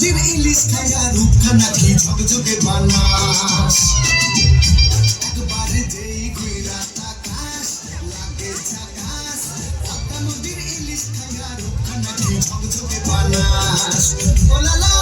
নদীর ইলিশ খায়া রূপখানা কি ঝকঝকে বানাস একবারে যেই ঘুইরা তাকাস লাগে ঝাকাস নদীর ইলিশ খায়া রূপখানা কি ঝকঝকে বানাস ও লা লা